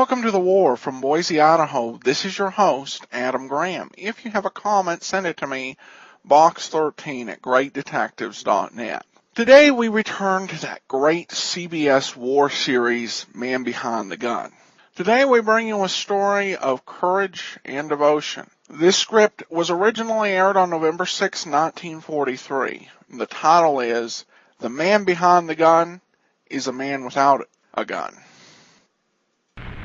Welcome to The War from Boise, Idaho. This is your host, Adam Graham. If you have a comment, send it to me, box13@greatdetectives.net. Today we return to that great CBS war series, Man Behind the Gun. Today we bring you a story of courage and devotion. This script was originally aired on November 6, 1943. The title is The Man Behind the Gun is a Man Without a Gun.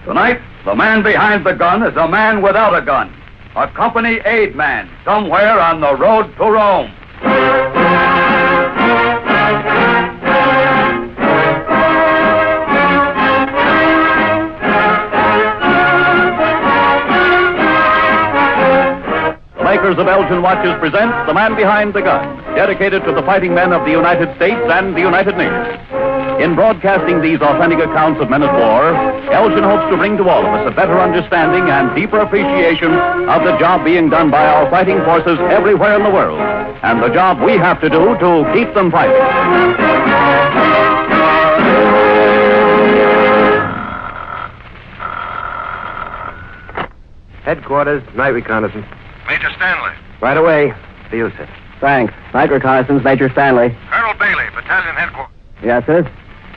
Tonight, the man behind the gun is a man without a gun. A company aid man somewhere on the road to Rome. The makers of Elgin watches present The Man Behind the Gun, dedicated to the fighting men of the United States and the United Nations. In broadcasting these authentic accounts of men at war, Elgin hopes to bring to all of us a better understanding and deeper appreciation of the job being done by our fighting forces everywhere in the world, and the job we have to do to keep them fighting. Headquarters, night reconnaissance. Major Stanley. Right away. See you, sir. Thanks. Night reconnaissance, Major Stanley. Colonel Bailey, Battalion Headquarters. Yes, sir.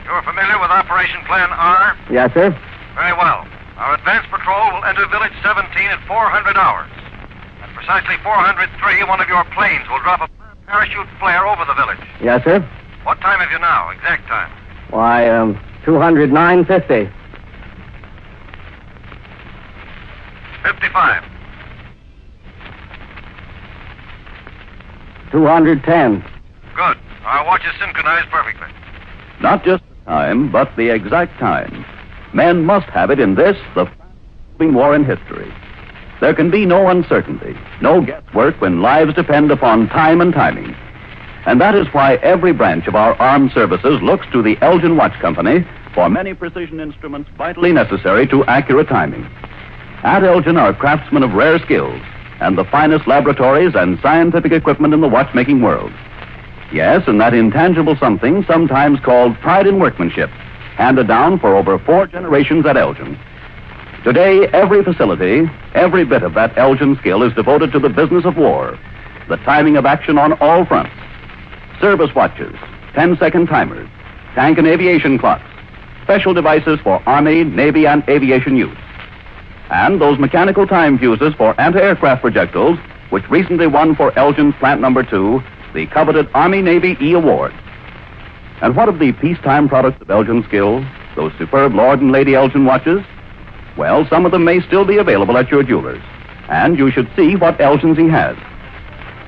You're familiar with Operation Plan R? Yes, sir. Very well. Our advance patrol will enter Village 17 at 400 hours. At precisely 403, one of your planes will drop a parachute flare over the village. Yes, sir. What time have you now? Exact time. Why, 209:50. 55. 210. Good. Our watch is synchronized perfectly. Not just the time, but the exact time. Men must have it in this, the fastest war in history. There can be no uncertainty, no guesswork when lives depend upon time and timing. And that is why every branch of our armed services looks to the Elgin Watch Company for many precision instruments vitally necessary to accurate timing. At Elgin are craftsmen of rare skills and the finest laboratories and scientific equipment in the watchmaking world. Yes, and that intangible something sometimes called pride in workmanship, handed down for over 4 generations at Elgin. Today, every facility, every bit of that Elgin skill is devoted to the business of war, the timing of action on all fronts. Service watches, 10-second timers, tank and aviation clocks, special devices for Army, Navy, and aviation use. And those mechanical time fuses for anti-aircraft projectiles, which recently won for Elgin's Plant Number 2, the coveted Army-Navy E Award. And what of the peacetime products of Elgin skill, those superb Lord and Lady Elgin watches? Well, some of them may still be available at your jeweler's, and you should see what Elgin's he has.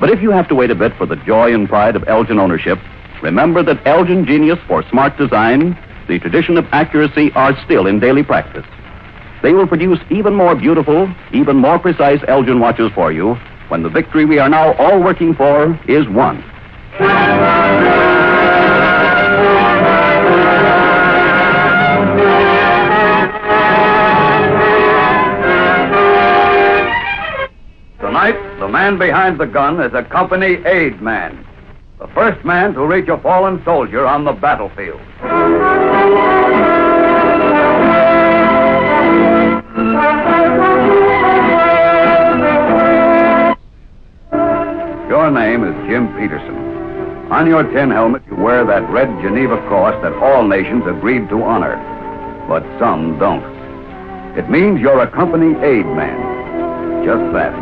But if you have to wait a bit for the joy and pride of Elgin ownership, remember that Elgin genius for smart design, the tradition of accuracy are still in daily practice. They will produce even more beautiful, even more precise Elgin watches for you when the victory we are now all working for is won. Tonight, the man behind the gun is a company aid man, the first man to reach a fallen soldier on the battlefield. Your name is Jim Peterson. On your tin helmet, you wear that red Geneva cross that all nations agreed to honor, but some don't. It means you're a company aid man. Just that.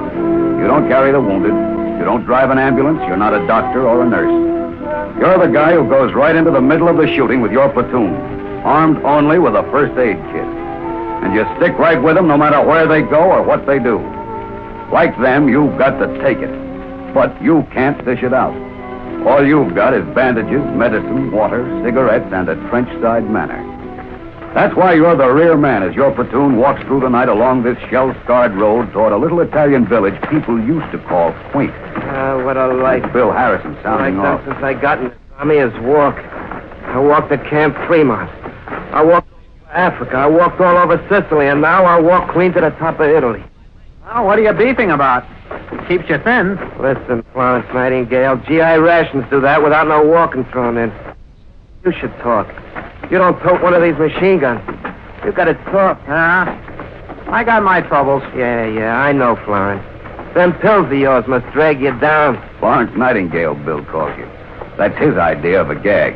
You don't carry the wounded. You don't drive an ambulance. You're not a doctor or a nurse. You're the guy who goes right into the middle of the shooting with your platoon, armed only with a first aid kit. And you stick right with them no matter where they go or what they do. Like them, you've got to take it. But you can't dish it out. All you've got is bandages, medicine, water, cigarettes, and a trench-side manner. That's why you're the rear man as your platoon walks through the night along this shell-scarred road toward a little Italian village people used to call quaint. What a life. Bill Harrison sounding I've off. done since I got in the Army is walk. I walked at Camp Fremont. I walked Africa. I walked all over Sicily, and now I walk clean to the top of Italy. Oh, what are you beefing about? Keeps you thin. Listen, Florence Nightingale, GI rations do that without no walking thrown in. You should talk. You don't tote one of these machine guns. You got it soft. I got my troubles. Yeah, I know, Florence. Them pills of yours must drag you down. Florence Nightingale, Bill calls you. That's his idea of a gag.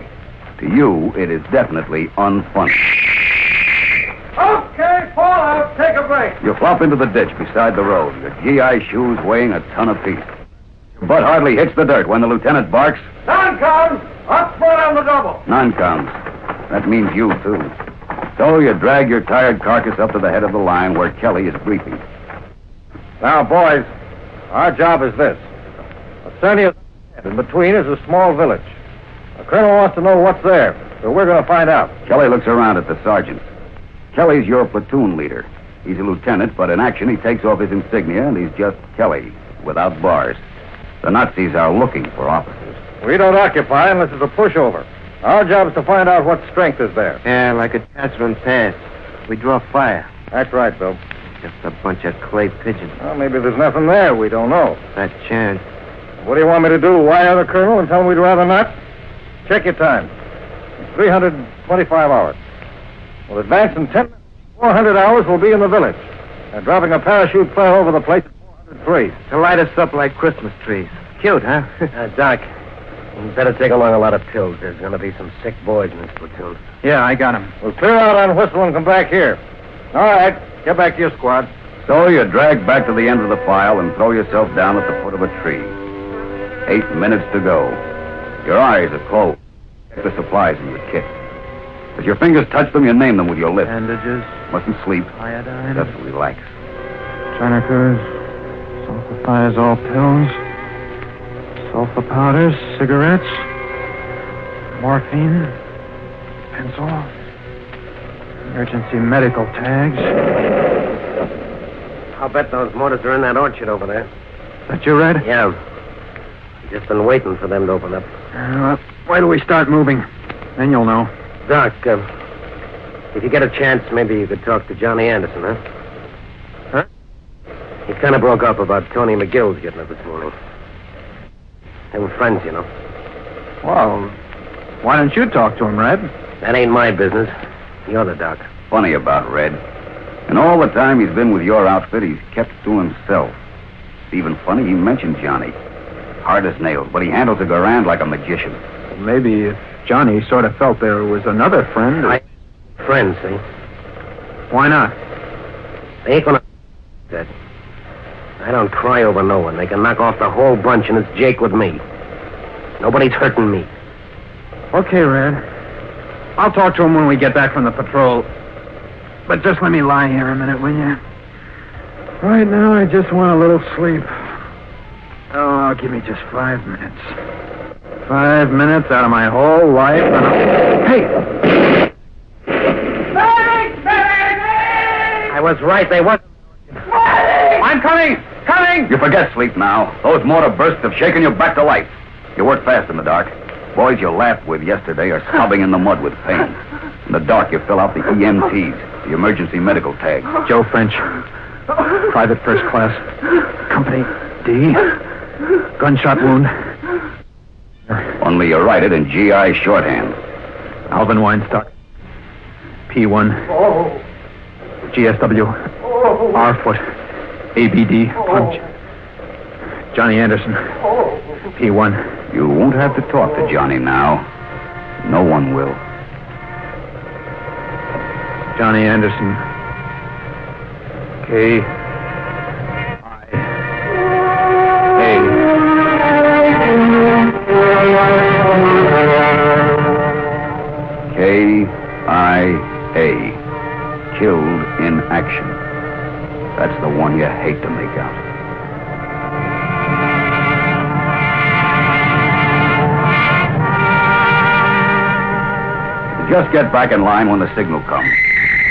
To you, it is definitely unfunny. Okay, fall out. Take a break. You flop into the ditch beside the road, your GI shoes weighing a ton apiece. Your butt hardly hits the dirt when the lieutenant barks. None comes. Up front on the double. None comes. That means you, too. So you drag your tired carcass up to the head of the line where Kelly is briefing. Now, boys, our job is this. Cerny is in between is a small village. The colonel wants to know what's there, so we're going to find out. Kelly looks around at the sergeant. Kelly's your platoon leader. He's a lieutenant, but in action he takes off his insignia and he's just Kelly, without bars. The Nazis are looking for officers. We don't occupy unless it's a pushover. Our job is to find out what strength is there. Yeah, like a Catherine Pass. We draw fire. That's right, Bill. Just a bunch of clay pigeons. Well, maybe there's nothing there. We don't know. That chance. What do you want me to do? Wire the colonel and tell him we'd rather not? Check your time. It's 325 hours. We'll advance in 10 minutes. 400 hours we'll be in the village. They're dropping a parachute flare over the place at 403. To light us up like Christmas trees. Cute, huh? Doc, you better take along a lot of pills. There's going to be some sick boys in this platoon. Yeah, I got him. We'll clear out on Whistle and come back here. All right, get back to your squad. So you drag back to the end of the file and throw yourself down at the foot of a tree. 8 minutes to go. Your eyes are closed. Check the supplies in your kit. As your fingers touch them, you name them with your lips. Bandages, Mustn't sleep. iodine, Just relax. tourniquets, sulfathiazole pills, sulfa powders, cigarettes, morphine, pencil, emergency medical tags. I'll bet those mortars are in that orchard over there. That you, Red? Yeah. Just been waiting for them to open up. Why do we start moving? Then you'll know. Doc, if you get a chance, maybe you could talk to Johnny Anderson, huh? Huh? He kind of broke up about Tony McGill's getting up this morning. They were friends, you know. Well, why don't you talk to him, Red? That ain't my business. You're the doc. Funny about Red. And all the time he's been with your outfit, he's kept to himself. It's even funny he mentioned Johnny. Hard as nails, but he handles a Garand like a magician. Maybe if Johnny sort of felt there was another friend. Friends, see? Why not? They ain't gonna that. I don't cry over no one. They can knock off the whole bunch, and it's Jake with me. Nobody's hurting me. Okay, Red. I'll talk to him when we get back from the patrol. But just let me lie here a minute, will you? Right now, I just want a little sleep. Oh, give me just 5 minutes. 5 minutes out of my whole life, and Hey! I was right. They wasn't. I'm coming! Coming! You forget sleep now. Those mortar bursts have shaken you back to life. You work fast in the dark. Boys you laughed with yesterday are sobbing in the mud with pain. In the dark, you fill out the EMTs, the emergency medical tags. Joe French. Private first class. Company D. Gunshot wound. Only you write it in GI shorthand. Alvin Weinstock. P1. GSW. R-foot. ABD. Punch. Johnny Anderson. P1. You won't have to talk to Johnny now. No one will. Johnny Anderson. K. K-I-A. Killed in action. That's the one you hate to make out. You just get back in line when the signal comes.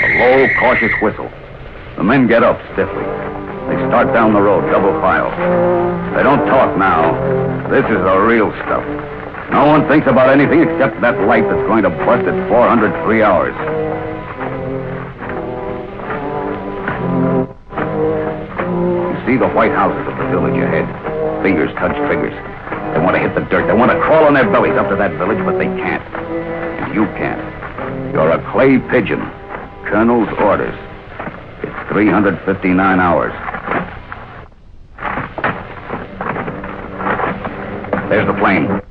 A low, cautious whistle. The men get up stiffly. They start down the road, double file. They don't talk now. This is the real stuff. No one thinks about anything except that light that's going to bust at 403 hours. You see the white houses of the village ahead. Fingers touch triggers. They want to hit the dirt. They want to crawl on their bellies up to that village, but they can't. And you can't. You're a clay pigeon, Colonel's orders. It's 359 hours. There's the plane.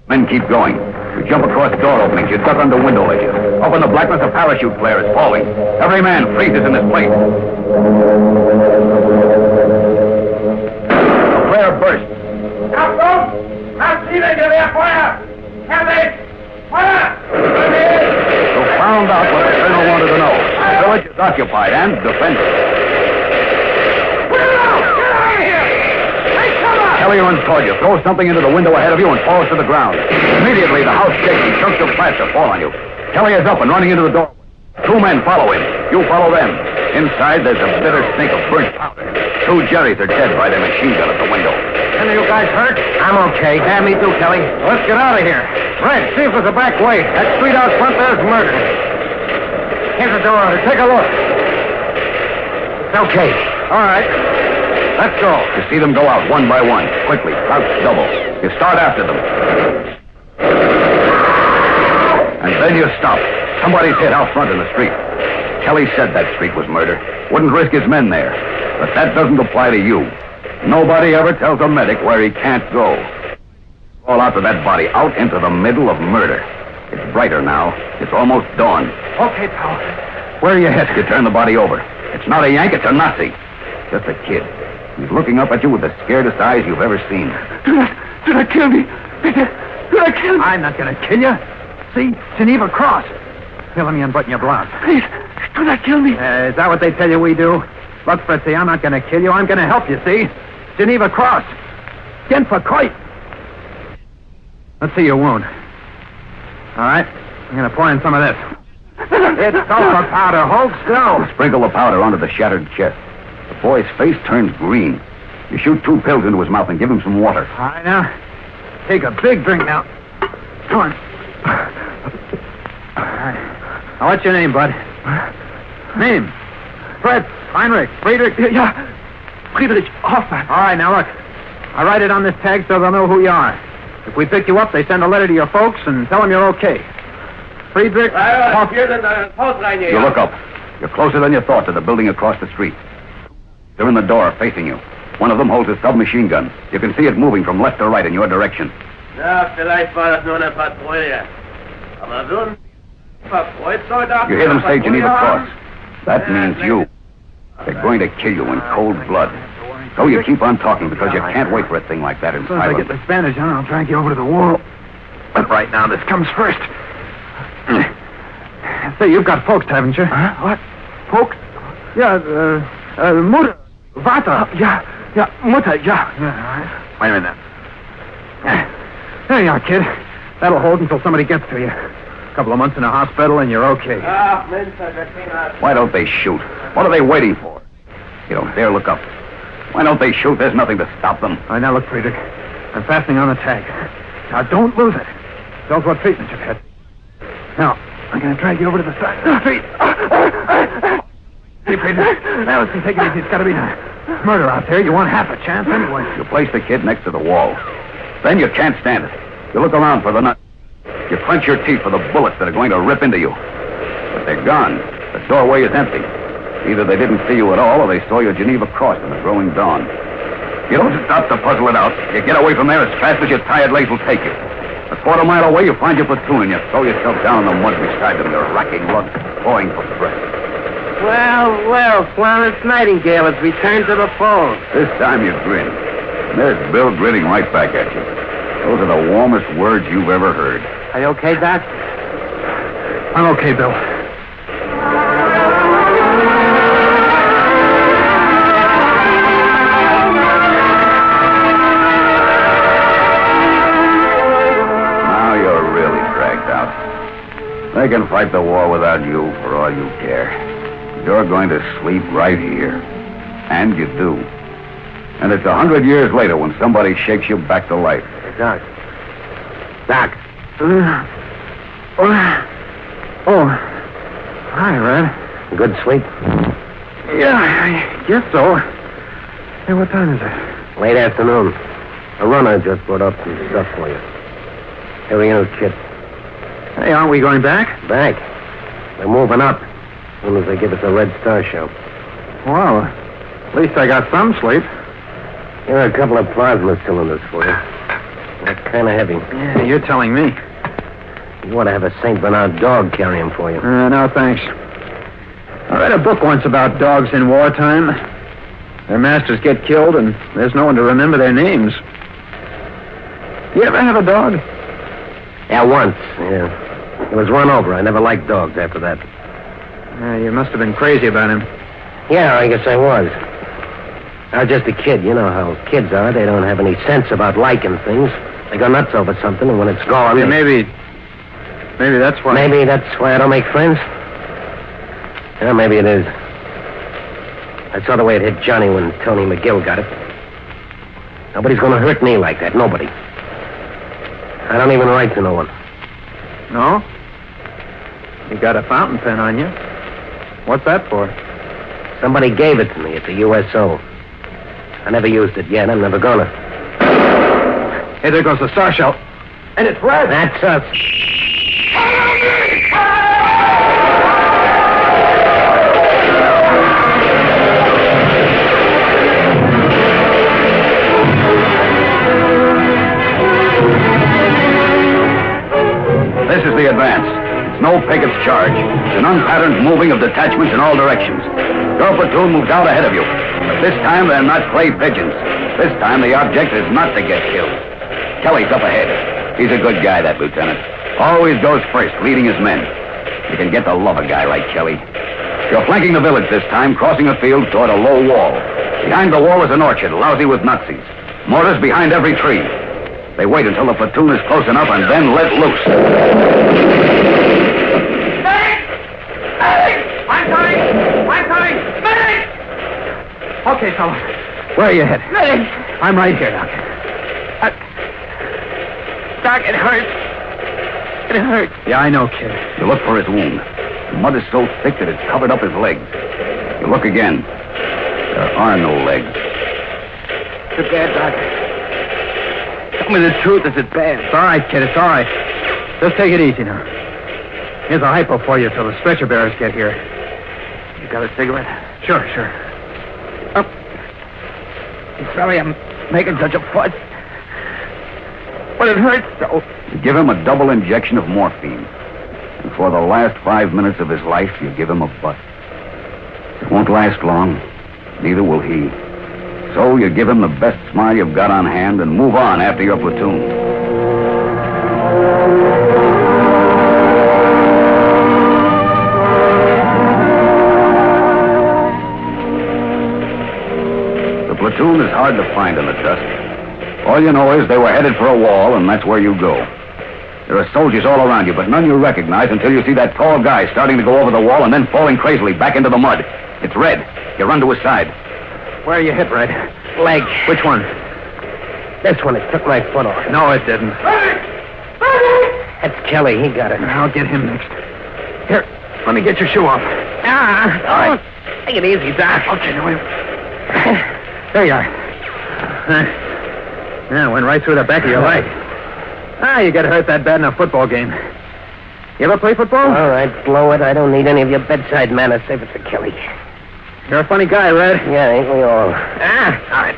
Men keep going. You jump across door openings. You duck under window ledges. Up in the blackness, a parachute flare is falling. Every man freezes in his place. The flare bursts. So found out what the colonel wanted to know. The village is occupied and defended. Kelly runs toward you, throws something into the window ahead of you, and falls to the ground. Immediately, the house shakes and chunks of plaster fall on you. Kelly is up and running into the door. 2 men follow him. You follow them. Inside, there's a bitter stink of burnt powder. 2 Jerrys are dead by their machine gun at the window. Any of you guys hurt? I'm okay. Yeah, me too, Kelly. Let's get out of here. Red, see if there's a back way. That street out front there's murder. Here's the door. Take a look. It's okay. All right. Let's go. You see them go out one by one, quickly, crouch double. You start after them. And then you stop. Somebody's hit out front in the street. Kelly said that street was murder. Wouldn't risk his men there. But that doesn't apply to you. Nobody ever tells a medic where he can't go. Fall out to that body, out into the middle of murder. It's brighter now. It's almost dawn. Okay, pal. Where are you headed? You turn the body over. It's not a Yank, it's a Nazi. Just a kid. He's looking up at you with the scaredest eyes you've ever seen. Do not kill me. Do not kill me. I'm not going to kill you. See? Geneva Cross. Here, let me unbutton your blouse. Please, do not kill me. Is that what they tell you we do? Look, Fritzy, I'm not going to kill you. I'm going to help you, see? Geneva Cross. Genfer Kreuz. Let's see your wound. All right. I'm going to pour in some of this. It's sulfur powder. Hold still. Sprinkle the powder onto the shattered chest. The boy's face turns green. You shoot 2 pills into his mouth and give him some water. All right, now. Take a big drink now. Come on. All right. Now, what's your name, bud? Name? Fred. Heinrich. Friedrich. Yeah. Friedrich Hoffman. All right, now, look. I write it on this tag so they'll know who you are. If we pick you up, they send a letter to your folks and tell them you're okay. Friedrich Hoffman. You look up. You're closer than you thought to the building across the street. They're in the door, facing you. One of them holds a submachine gun. You can see it moving from left to right in your direction. You hear them say Geneva Cross. That means you. They're going to kill you in cold blood. So you keep on talking because you can't wait for a thing like that in As soon as I silence. get this bandage on, I'll drag you over to the wall. But right now, this comes first. Say, you've got folks, haven't you? Huh? What? Folks? Yeah, Mutter. Vater. Yeah, Mutter, yeah. All right. Wait a minute. There you are, kid. That'll hold until somebody gets to you. A couple of months in a hospital and you're okay. Why don't they shoot? What are they waiting for? You don't dare look up. Why don't they shoot? There's nothing to stop them. All right, now look, Friedrich. I'm fastening on the tag. Now, don't lose it. Tells what treatment you've had. Now, I'm going to drag you over to the side of the street. See, Friedrich? Now, listen, take it easy. It's got to be done. Murder out there. You want half a chance anyway. You place the kid next to the wall. Then you can't stand it. You look around for the nut. You clench your teeth for the bullets that are going to rip into you. But they're gone. The doorway is empty. Either they didn't see you at all, or they saw your Geneva Cross in the growing dawn. You don't stop to puzzle it out. You get away from there as fast as your tired legs will take you. A quarter mile away, you find your platoon, and you throw yourself down in the mud beside them, your racking lungs clawing for breath. Well, Florence Nightingale has returned to the fold. This time you grin. And there's Bill grinning right back at you. Those are the warmest words you've ever heard. Are you okay, Doc? I'm okay, Bill. Now you're really dragged out. They can fight the war without you for all you care. You're going to sleep right here. And you do. And it's 100 years later when somebody shakes you back to life. Doc. Hi, Red. Good sleep? Yeah, I guess so. Hey, what time is it? Late afternoon. A runner just brought up some stuff for you. Here we are, kid. Hey, aren't we going back? Back. We're moving up. soon as they give us a Red Star show. Well, at least I got some sleep. Here are a couple of plasma cylinders for you. They're kind of heavy. Yeah, you're telling me. You ought to have a St. Bernard dog carry them for you. No, thanks. I read a book once about dogs in wartime. Their masters get killed, and there's no one to remember their names. You ever have a dog? Yeah, once. Yeah. He was run over. I never liked dogs after that. You must have been crazy about him. Yeah, I guess I was. I was just a kid. You know how kids are. They don't have any sense about liking things. They go nuts over something, and when it's gone... Yeah, maybe that's why... Maybe that's why I don't make friends? Yeah, maybe it is. I saw the way it hit Johnny when Tony McGill got it. Nobody's going to hurt me like that. Nobody. I don't even write to no one. No? You got a fountain pen on you. What's that for? Somebody gave it to me at the USO. I never used it yet. I'm never gonna. Hey, there goes the star shell. And it's red. That's us. This is the advance. It's no Pickett's charge. It's an unpatterned moving of detachments in all directions. Your platoon moves out ahead of you. But this time, they're not clay pigeons. This time, the object is not to get killed. Kelly's up ahead. He's a good guy, that lieutenant. Always goes first, leading his men. You can get to love a guy like Kelly. You're flanking the village this time, crossing a field toward a low wall. Behind the wall is an orchard, lousy with Nazis. Mortars behind every tree. They wait until the platoon is close enough and then let loose. I'm coming! Medic! Okay, fella. Where are you headed? Medic! I'm right here, Doc. Doc, it hurts. It hurts. Yeah, I know, kid. You look for his wound. The mud is so thick that it's covered up his legs. You look again. There are no legs. It's bad, Doc. Tell me the truth. Is it bad? It's all right, kid. It's all right. Just take it easy now. Here's a hypo for you till the stretcher bearers get here. You got a cigarette? Sure. I'm sorry I'm making such a fuss. But it hurts so. You give him a double injection of morphine. And for the last 5 minutes of his life, you give him a butt. It won't last long. Neither will he. So you give him the best smile you've got on hand and move on after your platoon. The platoon is hard to find in the dust. All you know is they were headed for a wall, and that's where you go. There are soldiers all around you, but none you recognize until you see that tall guy starting to go over the wall and then falling crazily back into the mud. It's Red. You run to his side. Where are you hit, Red? Leg. Which one? This one. It took my foot off. No, it didn't. That's Kelly. He got it. I'll get him next. Here, let me get your shoe off. All right. Take it easy, Doc. Okay, now wait. There you are. Yeah, went right through the back of your leg. You get hurt that bad in a football game. You ever play football? All right, blow it. I don't need any of your bedside manners. Save it for Kelly. You're a funny guy, Red. Yeah, ain't we all? All right.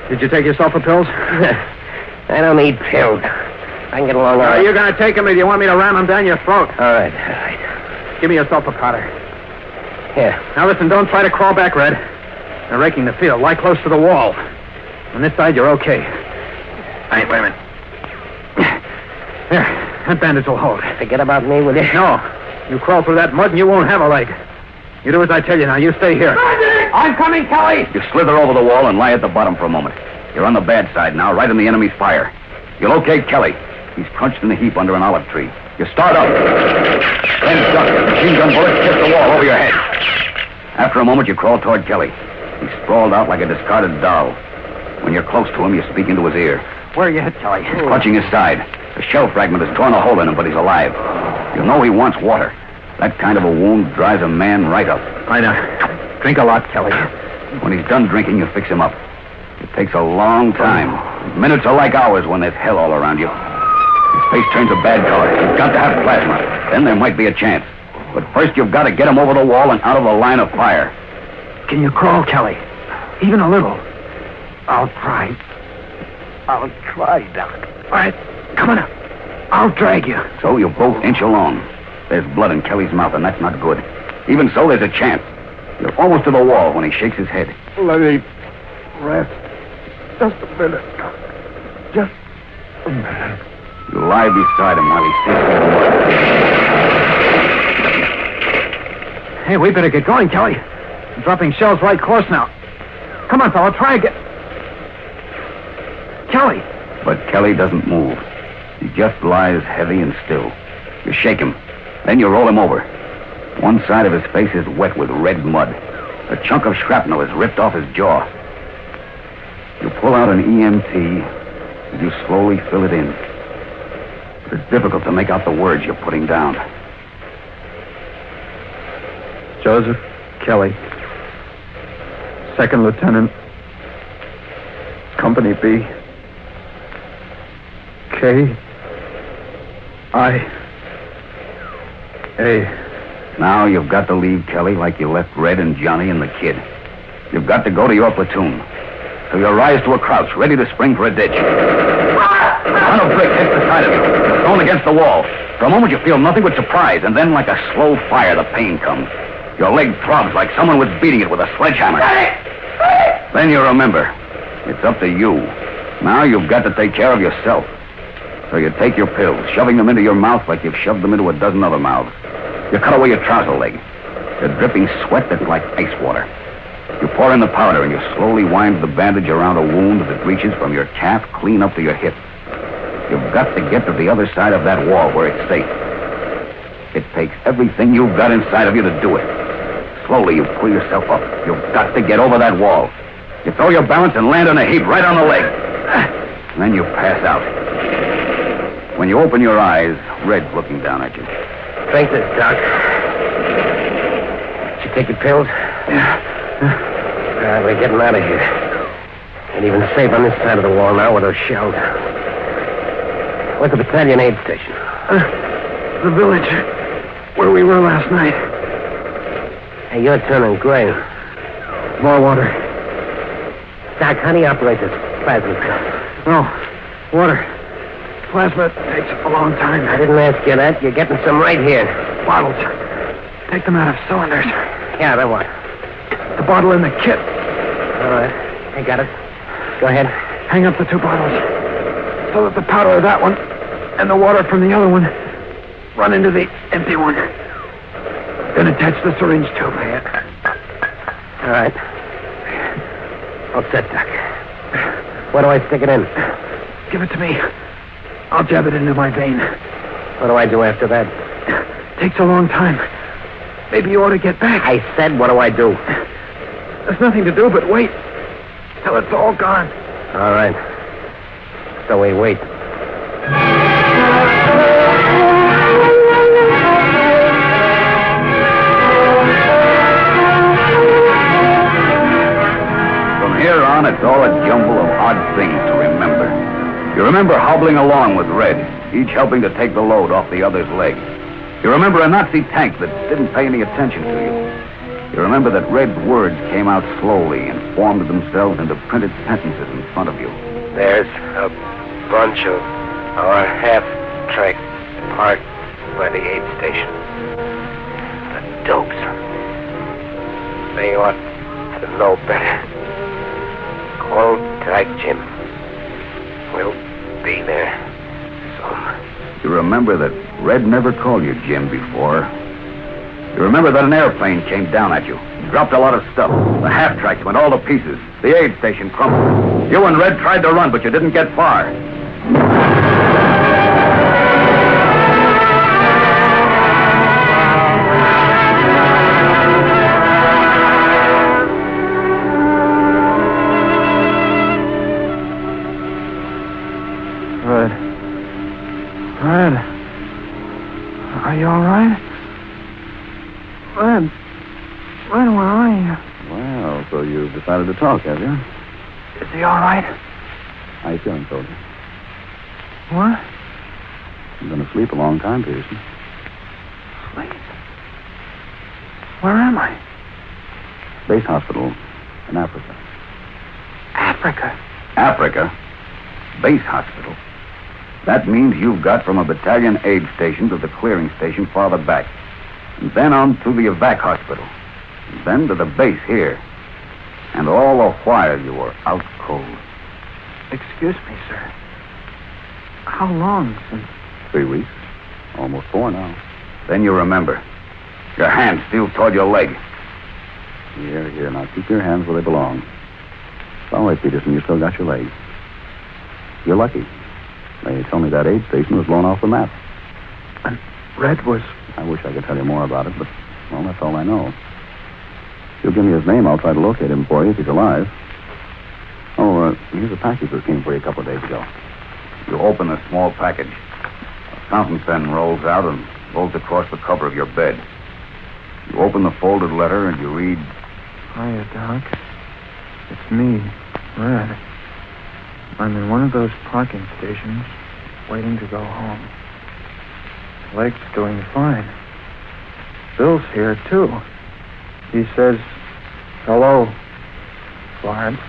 Did you take your sulfur pills? I don't need pills. I can get along all right. You're going to take them or do you want me to ram them down your throat? All right. Give me your sulfur powder. Here. Now listen, don't try to crawl back, Red. They're raking the field. Lie close to the wall. On this side, you're okay. Wait a minute. There, that bandage will hold. Forget about me, will you? No. You crawl through that mud and you won't have a leg. You do as I tell you now. You stay here. I'm coming, Kelly. You slither over the wall and lie at the bottom for a moment. You're on the bad side now, right in the enemy's fire. You locate Kelly. He's crunched in a heap under an olive tree. You start up. Then duck. Machine gun bullets hit the wall over your head. After a moment, you crawl toward Kelly. He's sprawled out like a discarded doll. When you're close to him, you speak into his ear. Where are you hit, Kelly? He's clutching his side. A shell fragment has torn a hole in him, but he's alive. You know he wants water. That kind of a wound dries a man right up. I know. Drink a lot, Kelly. When he's done drinking, you fix him up. It takes a long time. Minutes are like hours when there's hell all around you. His face turns a bad color. You've got to have plasma. Then there might be a chance. But first you've got to get him over the wall and out of the line of fire. Can you crawl, Kelly? Even a little. I'll try. Doc. All right, come on up. I'll drag you. So you both inch along. There's blood in Kelly's mouth, and that's not good. Even so, there's a chance. You're almost to the wall when he shakes his head. Let me rest. Just a minute. Just a minute. You lie beside him while he sinks in the mud. Hey, we better get going, Kelly. I'm dropping shells right course now. Come on, fella, try and get... Kelly! But Kelly doesn't move. He just lies heavy and still. You shake him. Then you roll him over. One side of his face is wet with red mud. A chunk of shrapnel is ripped off his jaw. You pull out an EMT and you slowly fill it in. It's difficult to make out the words you're putting down. Joseph Kelly, Second Lieutenant, Company B, K-I-A. Now you've got to leave Kelly like you left Red and Johnny and the kid. You've got to go to your platoon. So you rise to a crouch, ready to spring for a ditch. A ton of brick hits the side of you. You're thrown against the wall. For a moment you feel nothing but surprise, and then like a slow fire, the pain comes. Your leg throbs like someone was beating it with a sledgehammer. Then you remember. It's up to you. Now you've got to take care of yourself. So you take your pills, shoving them into your mouth like you've shoved them into a dozen other mouths. You cut away your trouser leg. You're dripping sweat that's like ice water. You pour in the powder and you slowly wind the bandage around a wound that reaches from your calf clean up to your hip. You've got to get to the other side of that wall where it's safe. It takes everything you've got inside of you to do it. Slowly you pull yourself up. You've got to get over that wall. You throw your balance and land on a heap right on the leg. And then you pass out. When you open your eyes, Red's looking down at you. Drink this, Doc. Did you take your pills? Yeah. All right, we're getting out of here. Ain't even safe on this side of the wall now with those shells. Where's the battalion aid station? The village, where we were last night. Hey, you're turning gray. More water. Doc, how do you operate this plasma cup? No, water. Plasma takes a long time. I didn't ask you that. You're getting some right here. Bottles. Take them out of cylinders. Yeah, then what? The bottle in the kit. All right. I got it. Go ahead. Hang up the two bottles so that the powder of that one and the water from the other one run into the empty one. Then attach the syringe tube. Yeah. All right. All set, Doc. Where do I stick it in? Give it to me. I'll jab it into my vein. What do I do after that? Takes a long time. Maybe you ought to get back. I said, what do I do? There's nothing to do but wait till it's all gone. All right. So we wait. From here on, it's all a jumble of odd things to remember. You remember hobbling along with Red, each helping to take the load off the other's leg. You remember a Nazi tank that didn't pay any attention to you. You remember that Red's words came out slowly and formed themselves into printed sentences in front of you. There's a bunch of our half-track parked by the aid station. The dopes. They ought to know better. Hold tight, Jim. We'll be there soon. You remember that Red never called you Jim before. You remember that an airplane came down at you. It dropped a lot of stuff. The half-tracks went all to pieces. The aid station crumbled. You and Red tried to run, but you didn't get far. Red, are you all right? Red, where are you? Well, so you've decided to talk, have you? Is he all right? How you feeling, soldier? What? You've been asleep a long time, Peterson. Sleep? Where am I? Base hospital in Africa. Africa. Africa? Base hospital. That means you've got from a battalion aid station to the clearing station farther back. And then on to the evac hospital. And then to the base here. And all the while you were out cold. Excuse me, sir. How long since... 3 weeks. Almost 4 now. Then you remember. Your hand still toward your leg. Here. Now keep your hands where they belong. It's all right, Peterson. You still got your leg. You're lucky. They told me that aid station was blown off the map. And Red was... I wish I could tell you more about it, but, well, that's all I know. If you'll give me his name, I'll try to locate him for you if he's alive. Oh, here's a package that came for you a couple of days ago. You open a small package. A fountain pen rolls out and rolls across the cover of your bed. You open the folded letter and you read... Hiya, Doc. It's me, Red. I'm in one of those parking stations, waiting to go home. Leg's doing fine. Bill's here, too. He says, hello, Florence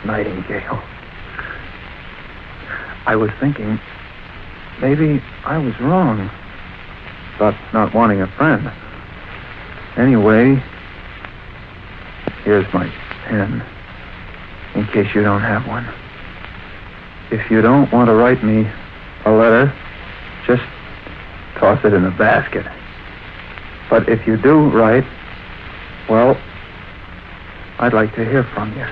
Nightingale. I was thinking, maybe I was wrong about not wanting a friend. Anyway, here's my pen, in case you don't have one. If you don't want to write me a letter, just toss it in a basket. But if you do write, well, I'd like to hear from you.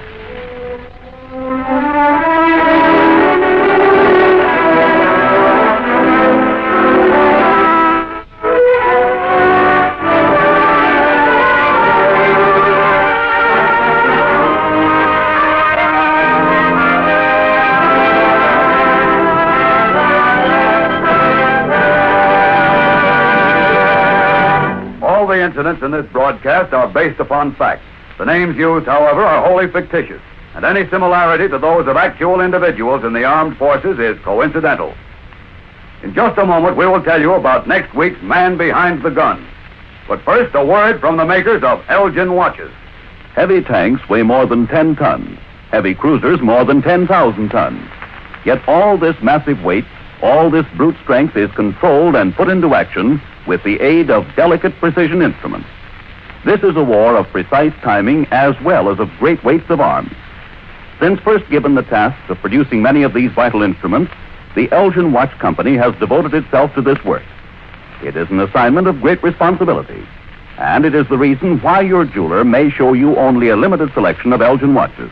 Incidents in this broadcast are based upon facts. The names used, however, are wholly fictitious, and any similarity to those of actual individuals in the armed forces is coincidental. In just a moment, we will tell you about next week's Man Behind the Gun. But first, a word from the makers of Elgin watches. Heavy tanks weigh more than 10 tons. Heavy cruisers more than 10,000 tons. Yet all this massive weight, all this brute strength is controlled and put into action with the aid of delicate precision instruments. This is a war of precise timing as well as of great weights of arms. Since first given the task of producing many of these vital instruments, the Elgin Watch Company has devoted itself to this work. It is an assignment of great responsibility, and it is the reason why your jeweler may show you only a limited selection of Elgin watches.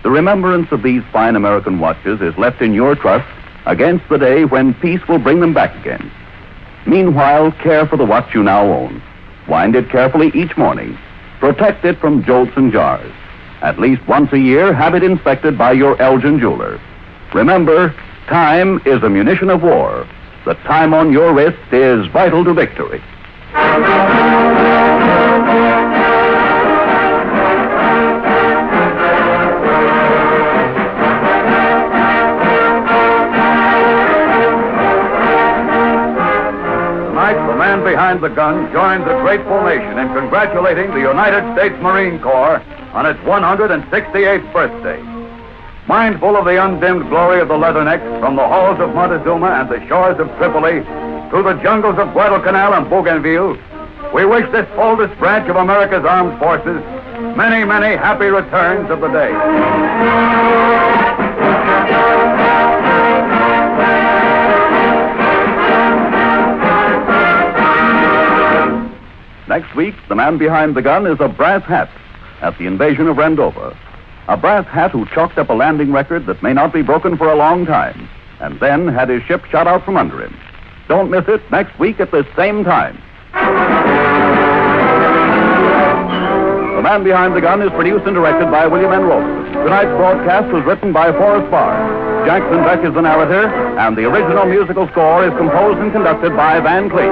The remembrance of these fine American watches is left in your trust against the day when peace will bring them back again. Meanwhile, care for the watch you now own. Wind it carefully each morning. Protect it from jolts and jars. At least once a year, have it inspected by your Elgin jeweler. Remember, time is a munition of war. The time on your wrist is vital to victory. Man Behind the Gun joins a grateful nation in congratulating the United States Marine Corps on its 168th birthday. Mindful of the undimmed glory of the Leathernecks from the halls of Montezuma and the shores of Tripoli through the jungles of Guadalcanal and Bougainville, we wish this oldest branch of America's armed forces many, many happy returns of the day. Next week, the man behind the gun is a brass hat at the invasion of Rendova. A brass hat who chalked up a landing record that may not be broken for a long time, and then had his ship shot out from under him. Don't miss it next week at the same time. The Man Behind the Gun is produced and directed by William N. Rosen. Tonight's broadcast was written by Forrest Barr. Jackson Beck is the narrator, and the original musical score is composed and conducted by Van Cleef.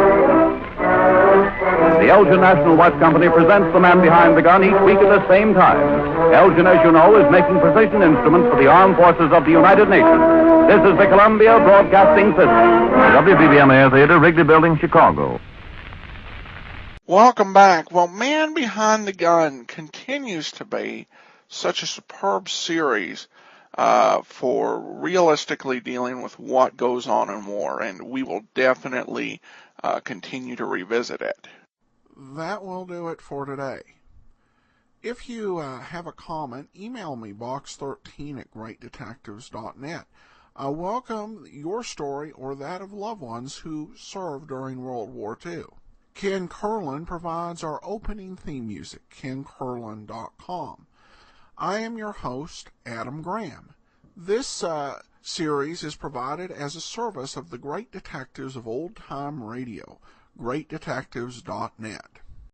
The Elgin National Watch Company presents The Man Behind the Gun each week at the same time. Elgin, as you know, is making precision instruments for the armed forces of the United Nations. This is the Columbia Broadcasting System. WBBM Air Theater, Wrigley Building, Chicago. Welcome back. Well, Man Behind the Gun continues to be such a superb series for realistically dealing with what goes on in war, and we will definitely continue to revisit it. That will do it for today. If you have a comment, email me, box13@greatdetectives.net. I welcome your story or that of loved ones who served during World War II. Ken Curlin provides our opening theme music, KenCurlin.com. I am your host, Adam Graham. This series is provided as a service of the Great Detectives of Old Time Radio, greatdetectives.net.